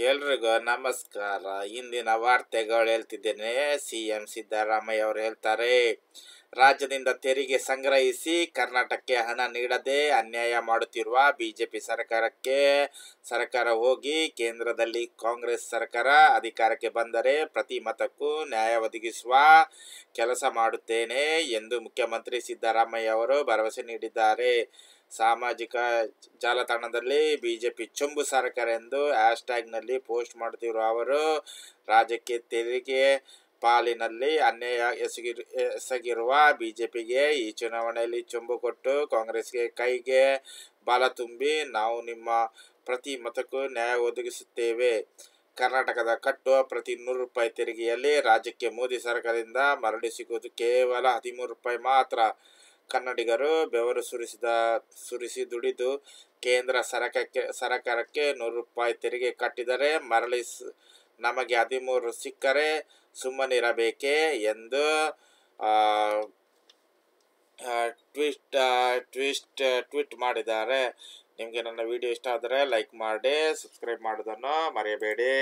ಎಲ್ರಿಗೂ ನಮಸ್ಕಾರ. ಇಂದಿನ ವಾರ್ತೆಗಳು ಹೇಳ್ತಿದ್ದೇನೆ. ಸಿಎಂ ಸಿದ್ದರಾಮಯ್ಯ ಅವರು ಹೇಳ್ತಾರೆ, ರಾಜ್ಯದಿಂದ ತೆರಿಗೆ ಸಂಗ್ರಹಿಸಿ ಕರ್ನಾಟಕಕ್ಕೆ ಹಣ ನೀಡದೆ ಅನ್ಯಾಯ ಮಾಡುತ್ತಿರುವ ಬಿಜೆಪಿ ಸರ್ಕಾರ ಹೋಗಿ ಕೇಂದ್ರದಲ್ಲಿ ಕಾಂಗ್ರೆಸ್ ಸರ್ಕಾರ ಅಧಿಕಾರಕ್ಕೆ ಬಂದರೆ ಪ್ರತಿ ಮತಕ್ಕೂ ನ್ಯಾಯ ಒದಗಿಸುವ ಕೆಲಸ ಮಾಡುತ್ತೇನೆ ಎಂದು ಮುಖ್ಯಮಂತ್ರಿ ಸಿದ್ದರಾಮಯ್ಯ ಅವರು ಭರವಸೆ ನೀಡಿದ್ದಾರೆ. ಸಾಮಾಜಿಕ ಜಾಲತಾಣದಲ್ಲಿ ಬಿಜೆಪಿ ಚೊಂಬು ಸರ್ಕಾರ ಎಂದು ಹ್ಯಾಶ್ಟ್ಯಾಗ್ನಲ್ಲಿ ಪೋಸ್ಟ್ ಮಾಡುತ್ತಿರುವ ಅವರು, ರಾಜ್ಯಕ್ಕೆ ತೆರಿಗೆ ಪಾಲಿನಲ್ಲಿ ಅನ್ಯಾಯ ಎಸಗಿರುವ ಬಿಜೆಪಿಗೆ ಈ ಚುನಾವಣೆಯಲ್ಲಿ ಚೊಂಬು ಕೊಟ್ಟು ಕಾಂಗ್ರೆಸ್ಗೆ ಕೈಗೆ ಬಲ ತುಂಬಿ ನಾವು ನಿಮ್ಮ ಪ್ರತಿ ಮತಕ್ಕೂ ನ್ಯಾಯ ಒದಗಿಸುತ್ತೇವೆ. ಕರ್ನಾಟಕದ ಕಟ್ಟುವ ಪ್ರತಿ ₹100 ತೆರಿಗೆಯಲ್ಲಿ ರಾಜ್ಯಕ್ಕೆ ಮೋದಿ ಸರ್ಕಾರದಿಂದ ಮರಳಿ ಸಿಗುವುದು ಕೇವಲ ₹13 ಮಾತ್ರ. ಕನ್ನಡಿಗರು ಬೆವರು ಸುರಿಸಿ ದುಡಿದು ಕೇಂದ್ರ ಸರ್ಕಾರಕ್ಕೆ ₹100 ತೆರಿಗೆ ಕಟ್ಟಿದರೆ ಮರಳಿ ನಮಗೆ 13 ಸಿಕ್ಕರೆ ಸುಮ್ಮನಿರಬೇಕೇ ಎಂದು ಟ್ವೀಟ್ ಮಾಡಿದ್ದಾರೆ. ನಿಮಗೆ ನನ್ನ ವಿಡಿಯೋ ಇಷ್ಟ ಆದರೆ ಲೈಕ್ ಮಾಡಿ, ಸಬ್ಸ್ಕ್ರೈಬ್ ಮಾಡೋದನ್ನು ಮರೆಯಬೇಡಿ.